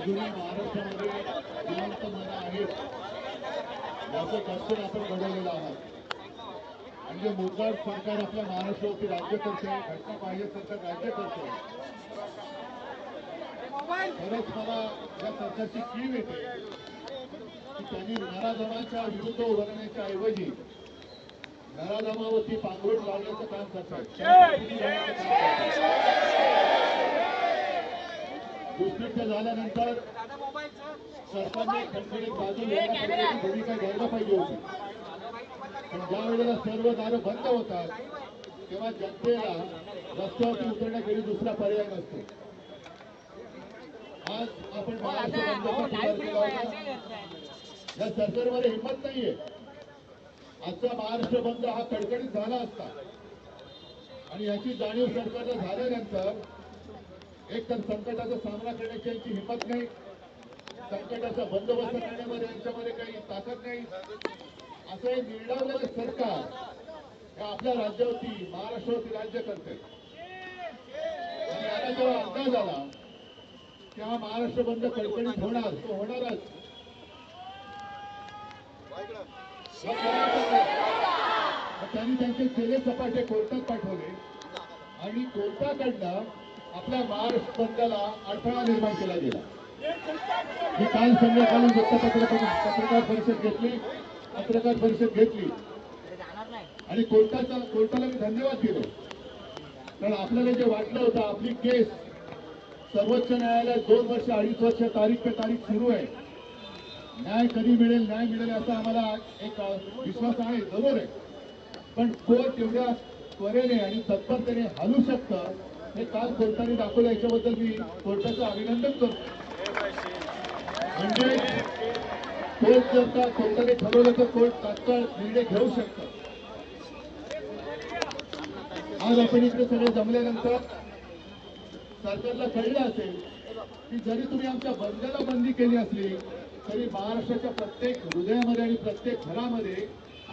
अजूनही महाराष्ट्रामध्ये जिवंत मन आहेत याचं दर्शन आपण घडवलेलं आहात. म्हणजे मुद्दाम सरकार आपल्या महाराष्ट्रावरती राज्य करते, घटना पाहिजे सरकार राज्य करते. खरंच मला या सरकारची कीव येते की त्यांनी नराधमांच्या विरुद्ध उभारण्याच्या ऐवजी नराधमावरती पांघरुण लावण्याचं काम करतात. दुष्कृत्य झाल्यानंतर सरकारने खणखणीत बाजू घेण्याची भूमिका घ्यायला पाहिजे होती. पण ज्या वेळेला सर्व दारं बंद होतात तेव्हा जनतेला रस्त्यावरती उतरण्याखेरी दुसरा पर्याय नसतो. आज आपण या सरकारमध्ये हिंमत नाहीये. आजचा महाराष्ट्र बंद हा कडकडीत झाला असता आणि याची जाणीव सरकारला झाल्यानंतर एक तर संकटाचा सामना करण्याची यांची हिंमत नाही, संकटाचा बंदोबस्त करण्यामध्ये यांच्यामध्ये काही ताकद नाही. असं हे निर्डावलेलं सरकार या आपल्या राज्यावरती महाराष्ट्रावरती राज्य करते. आणि याला जेव्हा अंदाज आला की हा महाराष्ट्र बंद कडकडीत होणार, तो होणारच. त्यांनी त्यांचे केले सपाटे कोर्टात पाठवले आणि कोर्टाकडनं आपल्या महाराष्ट्र बंदला अडथळा निर्माण केला गेला. मी काल संध्याकाळी पत्रकार परिषद घेतली आणि कोर्टाला मी धन्यवाद दिलो. कारण आपल्याला जे वाटलं होतं आपली केस सर्वोच्च न्यायालयात 2 वर्ष 2.5 वर्ष तारीख पे तारीख सुरू आहे, न्याय कधी मिळेल असा आम्हाला एक विश्वास आहे, जरूर आहे. पण कोर्ट एवढ्या त्वरेने आणि तत्परतेने हलू शकतं हे काल कोर्टाने दाखवलं. याच्याबद्दल मी कोर्टाचं अभिनंदन करतो. म्हणजे कोर्ट जर का कोर्टाने ठरवलं तर कोर्ट तात्काळ निर्णय घेऊ शकतं. आज आपण इकडे सगळे जमल्यानंतर सरकारला कळलं असेल की जरी तुम्ही आमच्या बंदला बंदी केली असली तरी महाराष्ट्राच्या प्रत्येक हृदयामध्ये आणि प्रत्येक घरामध्ये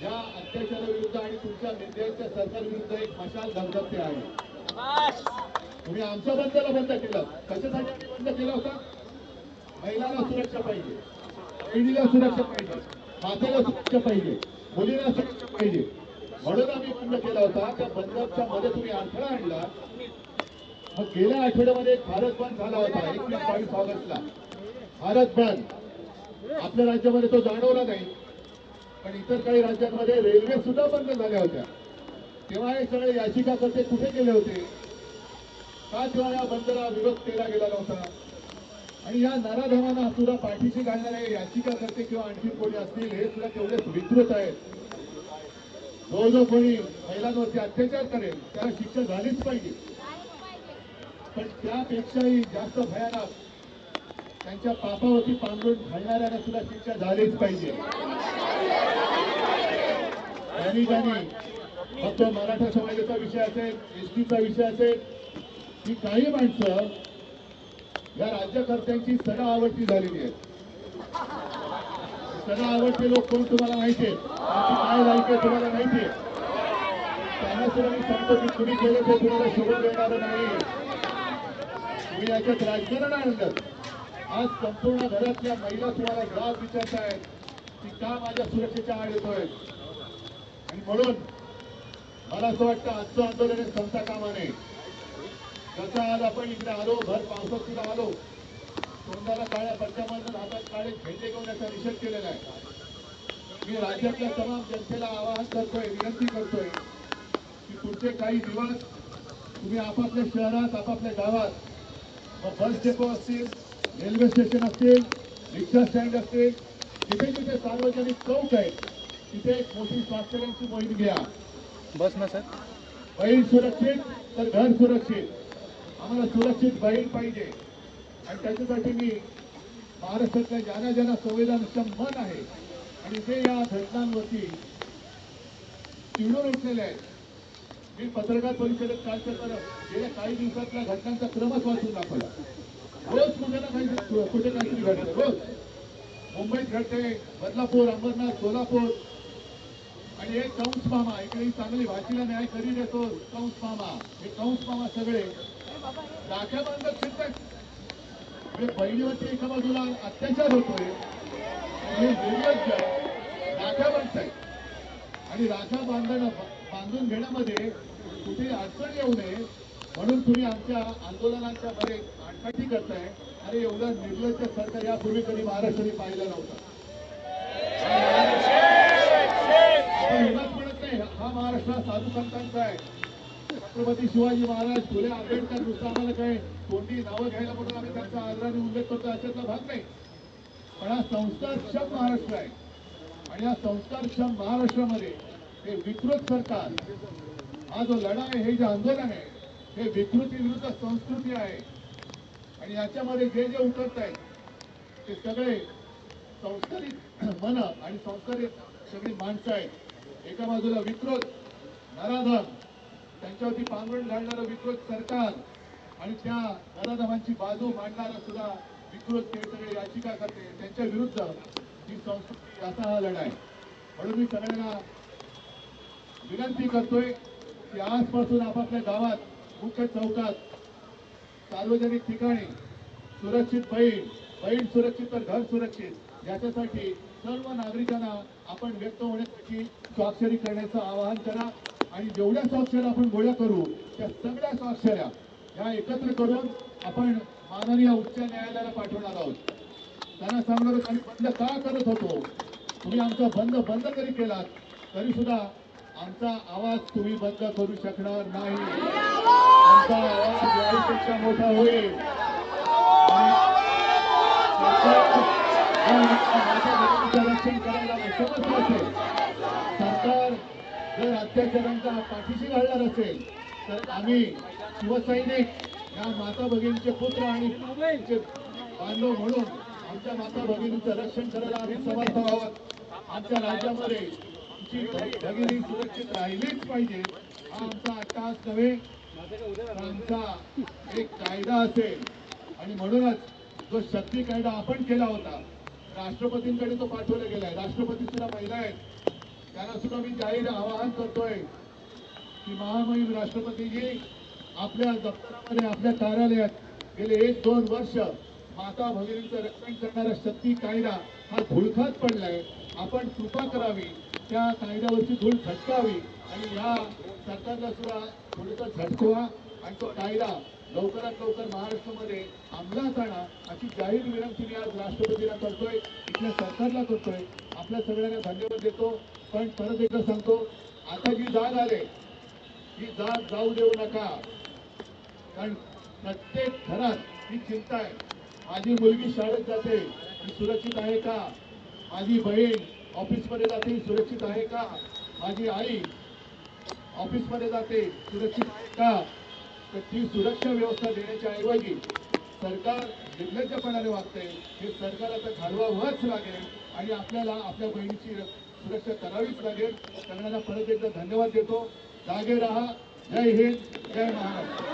या अत्याचाराविरुद्ध आणि तुमच्या नेत्यांच्या सरकारविरुद्ध एक मशाल धगधगते आहे. तुम्ही आमच्या बंदला बंद केलं, कशासाठी आम्ही बंद केला होता? महिलांना सुरक्षा पाहिजे, बहिणीला सुरक्षा पाहिजे, मातेला सुरक्षा पाहिजे, मुलीला सुरक्षा पाहिजे, म्हणून आम्ही बंद केला होता. त्या बंदच्या मध्ये तुम्ही अडथळा आणला. मग गेल्या आठवड्यामध्ये भारत बंद झाला होता 21-22 ऑगस्टला. भारत बंद आपल्या राज्यामध्ये तो जाणवला नाही, पण इतर काही राज्यांमध्ये रेल्वे सुद्धा बंद झाल्या होत्या. तेव्हा हे सगळे याचिकाकर्ते कुठे गेले होते? का तेव्हा या बंदला विरोध केला गेला नव्हता? आणि या नराधमांना सुद्धा पाठीशी घालणारे याचिकाकर्ते किंवा आणखी कोणी असतील हे सुद्धा तेवढेच विकृत आहेत. जो कोणी महिलांवरती अत्याचार करेल त्याला शिक्षा झालीच पाहिजे. पण त्यापेक्षाही जास्त भयानक त्यांच्या पापावरती पांघरून घालणाऱ्यांना सुद्धा शिक्षा झालीच पाहिजे. मग तो मराठा समाजाचा विषय असेल, एसटीचा विषय असेल, ही काही माणसं या राज्यकर्त्यांची सडा आवडती झालेली आहेत. सडा आवडते लोक कोण तुम्हाला माहिती आहे, त्यांची काय लायकी आहे तुम्हाला माहिती आहे. त्यांना सुद्धा मी सांगतो की तुम्ही केलं ते तुम्हाला शोभून देणार नाही. तुम्ही याच्यात राजकारण आणलं. आज संपूर्ण घरातल्या महिला तुम्हाला जाब विचारतायत की का माझ्या सुरक्षेच्या आड येतोय. आणि म्हणून मला असं वाटतं आजचं आंदोलन हे संपता कामा नये. जसं आज आपण इकडे आलो, भर पावसात सुद्धा आलो, तोंडाला काळ्या पट्ट्यामधून हातात काळे झेंडे घेऊन याचा निषेध केलेला आहे. मी राज्यातल्या तमाम जनतेला आवाहन करतोय, विनंती करतोय की पुढचे काही दिवस तुम्ही आपापल्या शहरात, आपापल्या गावात, बस डेपो असतील, रेल्वे स्टेशन असतील, रिक्षा स्टँड असतील, जिथे जिथे सार्वजनिक चौक आहे तिथे एक मोठी स्वास्थ्याची मोहीम घ्या. बस ना सर. बहीण सुरक्षित तर घर सुरक्षित. आम्हाला सुरक्षित बहीण पाहिजे आणि त्याच्यासाठी मी महाराष्ट्रातल्या ज्यांना संवेदनक्षम मन आहे आणि जे या घटनांवरती चिडून उठलेले आहेत. मी पत्रकार परिषदेत कालच्या गेल्या काही दिवसातल्या घटनांचा क्रमच वाचून दाखवला. रोज कुठे ना काही कुठे काहीतरी घडतं. रोज मुंबईत घडते, बदलापूर, अंबरनाथ, सोलापूर. आणि एक कंस मामा इकडे चांगली भाषेला न्याय करी देतो. कंस मामा, हे कंस मामा सगळे राख्या बांधत फिरतात. म्हणजे बहिणीवरती एका बाजूला अत्याचार होतोय आणि हे निर्लज्ज राख्या बांधतायत आणि राख्या बांधून घेण्यामध्ये कुठे अडचण येऊ नये म्हणून तुम्ही आमच्या आंदोलनाच्या मध्ये आडकाठी करताय. अरे एवढं निर्लज्ज सरकार यापूर्वी कधी महाराष्ट्राने पाहिलं नव्हतं. आपण एवढंच म्हणत नाही, हा महाराष्ट्र साधू संतांचा आहे. छत्रपती शिवाजी महाराज, फुले आंबेडकर नुसतं आम्हाला काय तोंडी नावं घ्यायला म्हणून आम्ही त्यांचा आदराने उल्लेख करतो अशातला भाग नाही. पण हा संस्कारक्षम महाराष्ट्र आहे आणि या संस्कारक्षम महाराष्ट्रामध्ये हे विकृत सरकार, हा जो लढा आहे, हे जे आंदोलन आहे, हे विकृती विरुद्ध संस्कृती आहे आणि याच्यामध्ये जे जे उतरत आहेत ते सगळे संस्कारित मन आणि संस्कारित सगळी माणसं आहेत. एका बाजूला विकृत नराधम, त्यांच्यावरती पांघरुण घालणारं विकृत सरकार आणि त्या नराधमांची बाजू मांडणारा सुद्धा विकृत ते सगळे याचिका करते, त्यांच्या विरुद्ध ही संस्कृती, असा हा लढा आहे. म्हणून मी सगळ्यांना विनंती करतोय की आजपासून आपापल्या गावात, मुख्य चौकात, सार्वजनिक ठिकाणी सुरक्षित बहीण सुरक्षित तर घर सुरक्षित याच्यासाठी सर्व नागरिकांना आपण व्यक्त होण्यासाठी स्वाक्षरी करण्याचं आवाहन करा आणि जेवढ्या स्वाक्षऱ्या आपण गोळ्या करू त्या सगळ्या स्वाक्षऱ्या या एकत्र करून आपण माननीय उच्च न्यायालयाला पाठवणार आहोत. त्यांना सांगणार आम्ही बंद का करत होतो, तुम्ही आमचा बंद जरी केलात तरी सुद्धा आमचा आवाज तुम्ही बंद करू शकणार नाही. आमचा आवाज याहीपेक्षा मोठा होईल. रक्षण करायला समर्थ असेल, सरकार जर अत्याचारांचा पाठीशी घालणार असेल तर आम्ही शिवसैनिक या माता भगिनीचे पुत्र आणि बांधव म्हणून आमच्या माता भगिनीचं रक्षण करायला आम्ही समर्थ आहोत. आमच्या राज्यामध्ये आमची भगिनी सुरक्षित राहिलीच पाहिजे, हा आमचा अट्टहास नव्हे, आमचा एक कायदा असेल. आणि म्हणूनच जो शक्ती कायदा आपण केला होता, राष्ट्रपतींकडे तो पाठवला गेलाय. राष्ट्रपती सुद्धा महिला आहेत, त्यांना सुद्धा मी जाहीर आवाहन करतोय की महामहिम राष्ट्रपतीजी, आपल्या दप्तरामध्ये, आपल्या कार्यालयात गेले 1-2 वर्ष माता भगिनींचं रक्षण करणारा शक्ती कायदा हा धुळखात पडलाय. आपण कृपा करावी, त्या कायद्यावरची धूळ झटकावी आणि या सरकारला सुद्धा थोडंसं झटकवा आणि तो कायदा लवकरात लवकर महाराष्ट्रामध्ये अंमलात आणा, अशी जाहीर विनंती मी आज राष्ट्रपतींना करतोय, इथल्या सरकारला करतोय. आपल्या सगळ्यांना धन्यवाद देतो. पण परत एकदा सांगतो, आता जी जाग आले ही जाग जाऊ देऊ नका. कारण प्रत्येक घरात ही चिंता आहे, माझी मुलगी शाळेत जाते, ती सुरक्षित आहे का, माझी बहीण ऑफिसमध्ये जाते, सुरक्षित आहे का, माझी आई ऑफिसमध्ये जाते, सुरक्षित आहे का. तर ती सुरक्षा व्यवस्था देण्याच्या ऐवजी सरकार निर्लज्जपणाने वागते. हे सरकार आता घालवावंच लागेल आणि आपल्याला आपल्या बहिणीची सुरक्षा करावीच लागेल. सगळ्यांना परत एकदा धन्यवाद देतो. जागे रहा. जय हिंद, जय महाराष्ट्र.